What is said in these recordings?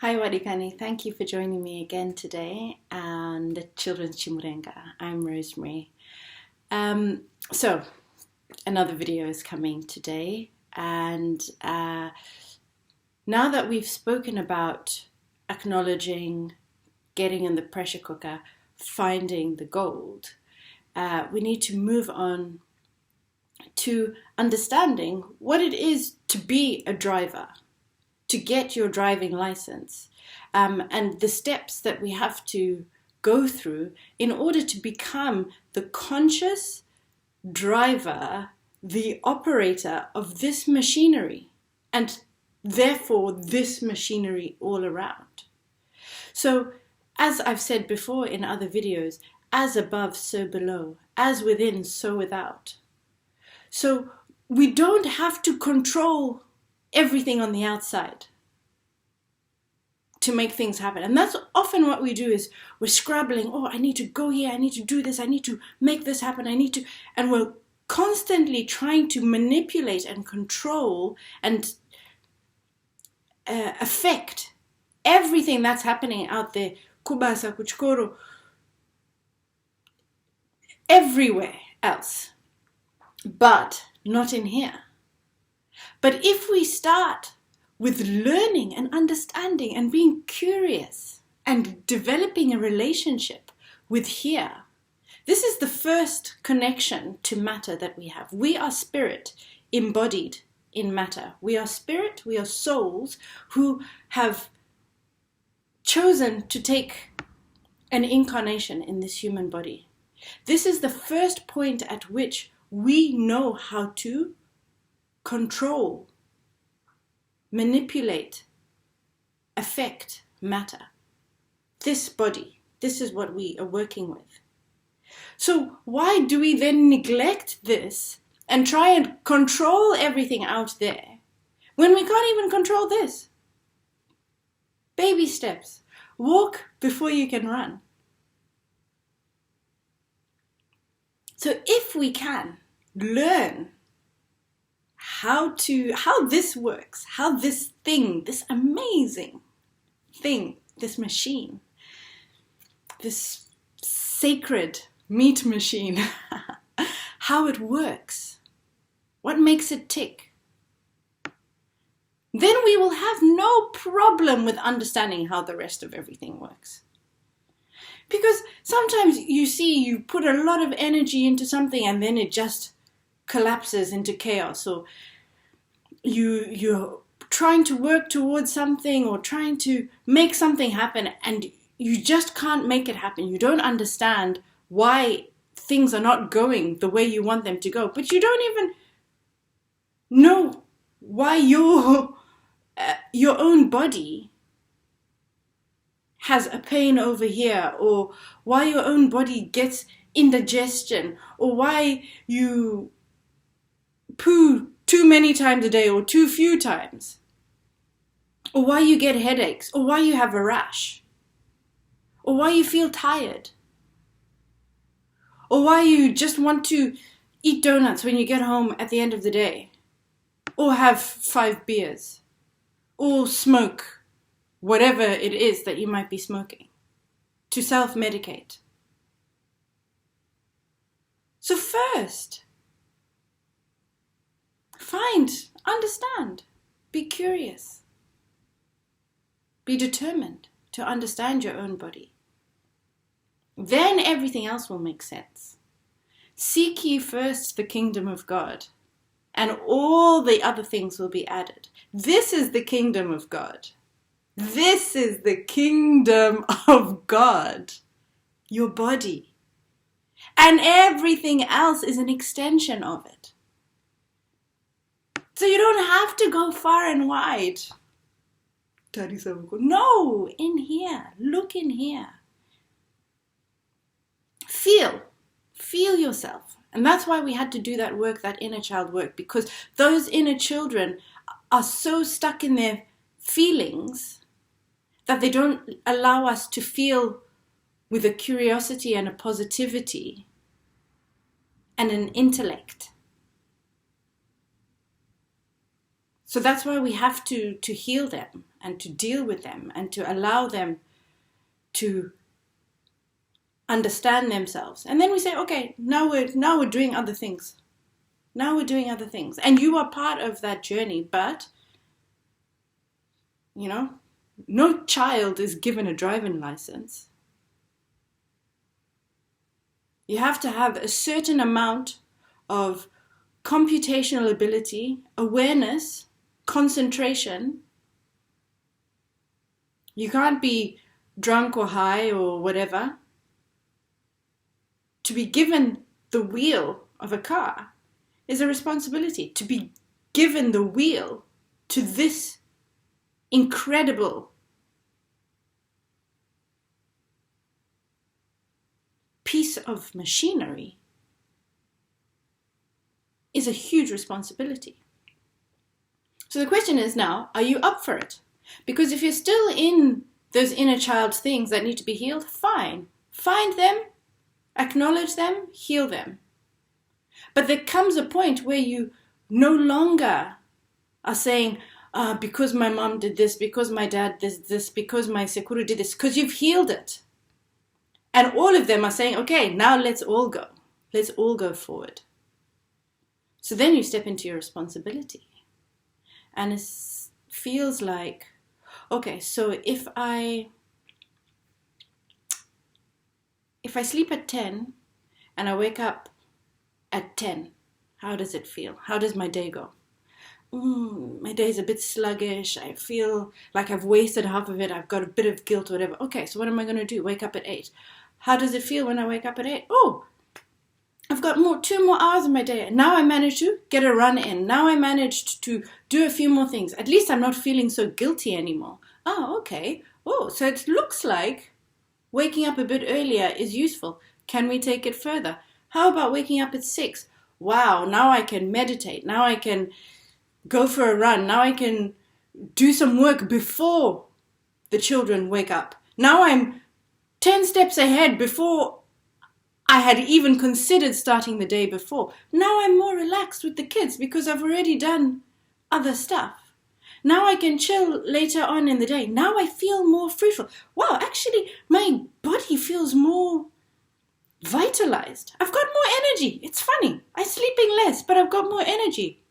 Hi Wadikani, thank you for joining me again today and the Children's Chimurenga. I'm Rosemary. So another video is coming today, and now that we've spoken about acknowledging, getting in the pressure cooker, finding the gold, we need to move on to understanding what it is to be a driver, to get your driving license, and the steps that we have to go through in order to become the conscious driver, the operator of this machinery, and therefore this machinery all around. So, as I've said before in other videos, as above, so below, as within, so without. So we don't have to control everything on the outside to make things happen. And that's often what we do, is we're scrabbling, I need to go here, I need to do this, I need to make this happen, and we're constantly trying to manipulate and control and affect everything that's happening out there, kubasa, kuchikoro, everywhere else, but not in here. But if we start with learning and understanding and being curious and developing a relationship with here, this is the first connection to matter that we have. We are spirit embodied in matter. We are spirit, we are souls who have chosen to take an incarnation in this human body. This is the first point at which we know how to control, manipulate, affect matter. This body, this is what we are working with. So why do we then neglect this and try and control everything out there when we can't even control this? Baby steps. Walk before you can run. So if we can learn how this works, how this thing, this amazing thing, this machine, this sacred meat machine, how it works, what makes it tick, then we will have no problem with understanding how the rest of everything works. Because sometimes you put a lot of energy into something and then it just collapses into chaos, or you're trying to work towards something or trying to make something happen and you just can't make it happen. You don't understand why things are not going the way you want them to go, but you don't even know why your own body has a pain over here, or why your own body gets indigestion, or why you poo too many times a day or too few times, or why you get headaches, or why you have a rash, or why you feel tired, or why you just want to eat donuts when you get home at the end of the day, or have 5 beers, or smoke whatever it is that you might be smoking, to self-medicate. So first, find, understand, be curious, be determined to understand your own body. Then everything else will make sense. Seek ye first the kingdom of God, and all the other things will be added. This is the kingdom of God. This is the kingdom of God, your body. And everything else is an extension of it. So you don't have to go far and wide. No, in here. Look in here. Feel yourself. And that's why we had to do that work, that inner child work, because those inner children are so stuck in their feelings that they don't allow us to feel with a curiosity and a positivity and an intellect. So that's why we have to heal them and to deal with them and to allow them to understand themselves. And then we say, okay, now we're doing other things. Now we're doing other things. And you are part of that journey, but, no child is given a driving license. You have to have a certain amount of computational ability, awareness, concentration. You can't be drunk or high or whatever. To be given the wheel of a car is a responsibility. To be given the wheel to this incredible piece of machinery is a huge responsibility. So the question is now, are you up for it? Because if you're still in those inner child things that need to be healed, fine. Find them, acknowledge them, heal them. But there comes a point where you no longer are saying, because my mom did this, because my dad did this, because my sekuru did this, because you've healed it. And all of them are saying, okay, now let's all go. Let's all go forward. So then you step into your responsibility. And it feels like, okay, so if I sleep at 10 and I wake up at 10, how does it feel? How does my day go? My day is a bit sluggish. I feel like I've wasted half of it. I've got a bit of guilt or whatever. Okay, so what am I going to do? Wake up at 8. How does it feel when I wake up at 8? Oh, I've got 2 more hours in my day. Now I managed to get a run in. Now I managed to do a few more things. At least I'm not feeling so guilty anymore. Oh, okay. Oh, so it looks like waking up a bit earlier is useful. Can we take it further? How about waking up at 6? Wow, now I can meditate. Now I can go for a run. Now I can do some work before the children wake up. Now I'm 10 steps ahead before I had even considered starting the day before. Now I'm more relaxed with the kids because I've already done other stuff. Now I can chill later on in the day. Now I feel more fruitful. Wow, actually my body feels more vitalized. I've got more energy. It's funny. I'm sleeping less, but I've got more energy.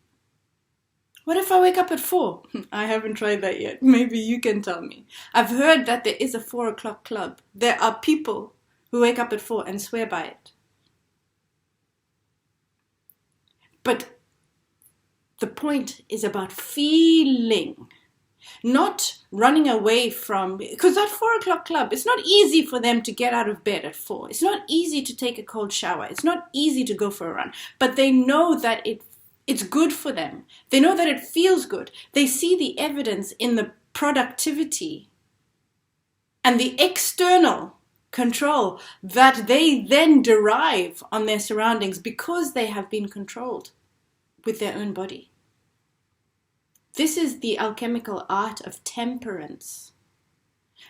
What if I wake up at 4? I haven't tried that yet. Maybe you can tell me. I've heard that there is a 4 o'clock club. There are people who wake up at 4 and swear by it. But the point is about feeling, not running away from, because that 4 o'clock club, it's not easy for them to get out of bed at 4. It's not easy to take a cold shower. It's not easy to go for a run, but they know that it's good for them. They know that it feels good. They see the evidence in the productivity and the external control that they then derive on their surroundings because they have been controlled with their own body. This is the alchemical art of temperance.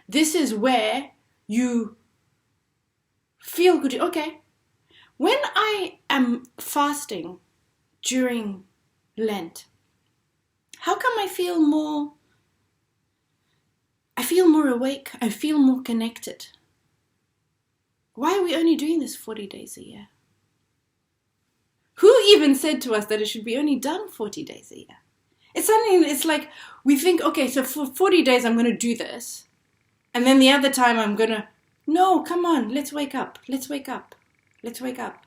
This is where you feel good. Okay, when I am fasting during Lent, how come I feel more awake? I feel more connected. Why are we only doing this 40 days a year? Who even said to us that it should be only done 40 days a year? It's like we think, okay, so for 40 days I'm going to do this. And then the other time I'm going to, no, come on, let's wake up. Let's wake up. Let's wake up.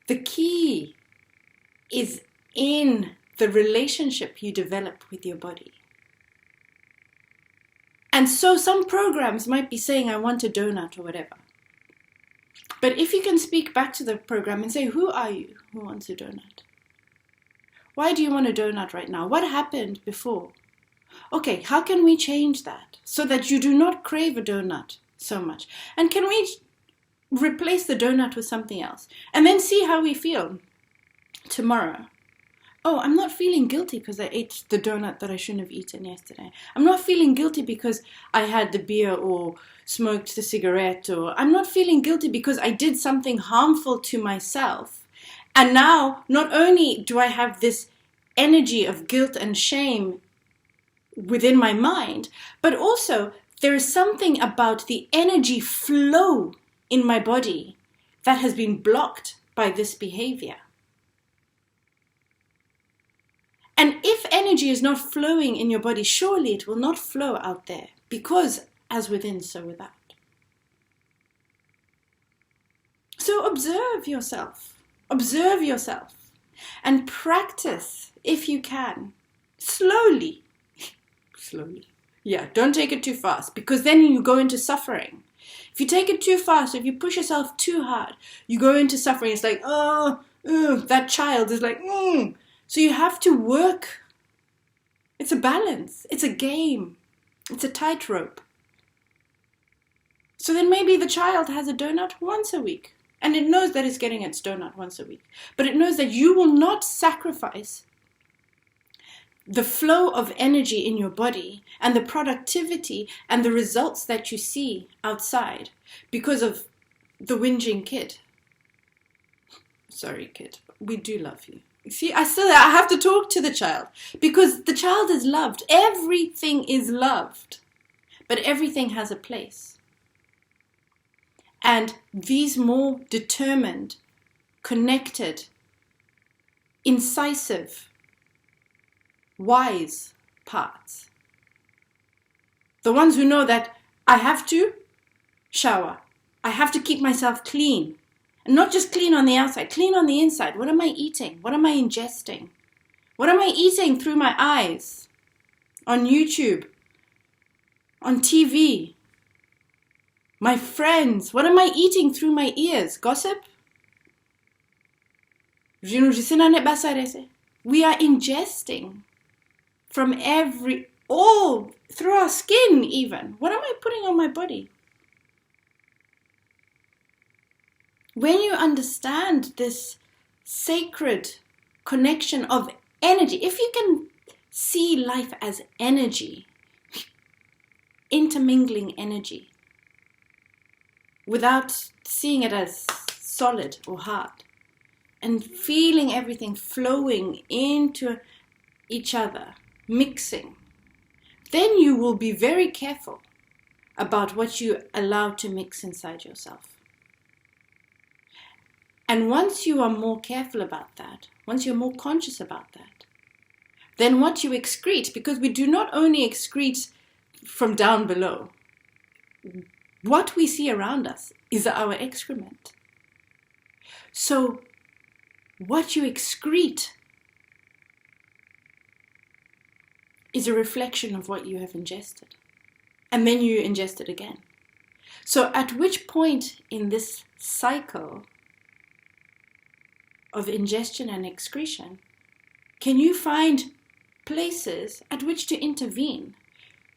The key is in the relationship you develop with your body. And so some programs might be saying, I want a donut or whatever. But if you can speak back to the program and say, who are you who wants a donut? Why do you want a donut right now? What happened before? Okay, how can we change that so that you do not crave a donut so much? And can we replace the donut with something else? And then see how we feel tomorrow. Oh, I'm not feeling guilty because I ate the donut that I shouldn't have eaten yesterday. I'm not feeling guilty because I had the beer or smoked the cigarette, or I'm not feeling guilty because I did something harmful to myself. And now, not only do I have this energy of guilt and shame within my mind, but also there is something about the energy flow in my body that has been blocked by this behavior. And if energy is not flowing in your body, surely it will not flow out there, because as within, so without. So observe yourself, and practice, if you can, slowly. Yeah, don't take it too fast, because then you go into suffering. If you take it too fast, if you push yourself too hard, you go into suffering. It's like, that child is like, So you have to work. It's a balance. It's a game. It's a tightrope. So then maybe the child has a donut once a week, and it knows that it's getting its donut once a week. But it knows that you will not sacrifice the flow of energy in your body and the productivity and the results that you see outside because of the whinging kid. Sorry, kid, we do love you. See, I have to talk to the child, because the child is loved. Everything is loved, but everything has a place. And these more determined, connected, incisive, wise parts, the ones who know that I have to shower, I have to keep myself clean, and not just clean on the outside, clean on the inside. What am I eating? What am I ingesting? What am I eating through my eyes, on YouTube, on TV? My friends, what am I eating through my ears? Gossip? We are ingesting from all through our skin even. What am I putting on my body? When you understand this sacred connection of energy, if you can see life as energy, intermingling energy, without seeing it as solid or hard, and feeling everything flowing into each other, mixing, then you will be very careful about what you allow to mix inside yourself. And once you are more careful about that, once you're more conscious about that, then what you excrete, because we do not only excrete from down below, what we see around us is our excrement. So what you excrete is a reflection of what you have ingested. And then you ingest it again. So at which point in this cycle of ingestion and excretion can you find places at which to intervene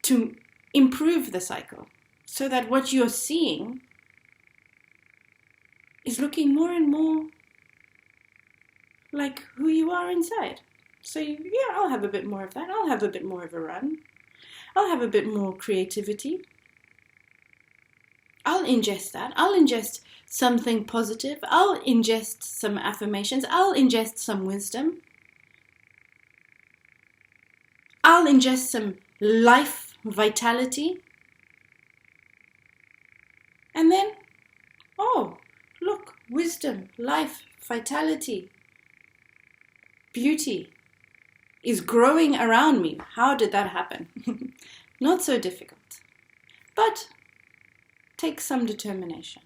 to improve the cycle, so that what you're seeing is looking more and more like who you are inside. So I'll have a bit more of that. I'll have a bit more of a run. I'll have a bit more creativity. I'll ingest that. I'll ingest something positive. I'll ingest some affirmations. I'll ingest some wisdom. I'll ingest some life vitality. And then, look, wisdom, life, vitality, beauty is growing around me. How did that happen? Not so difficult. But take some determination.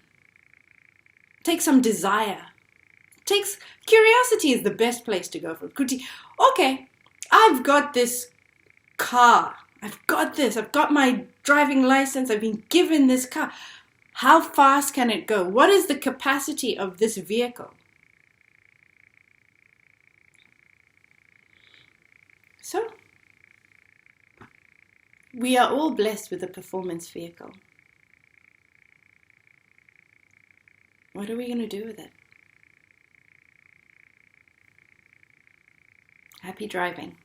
Take some desire. Curiosity is the best place to go for. Okay, I've got this car. I've got my driving license. I've been given this car. How fast can it go? What is the capacity of this vehicle? So, we are all blessed with a performance vehicle. What are we going to do with it? Happy driving.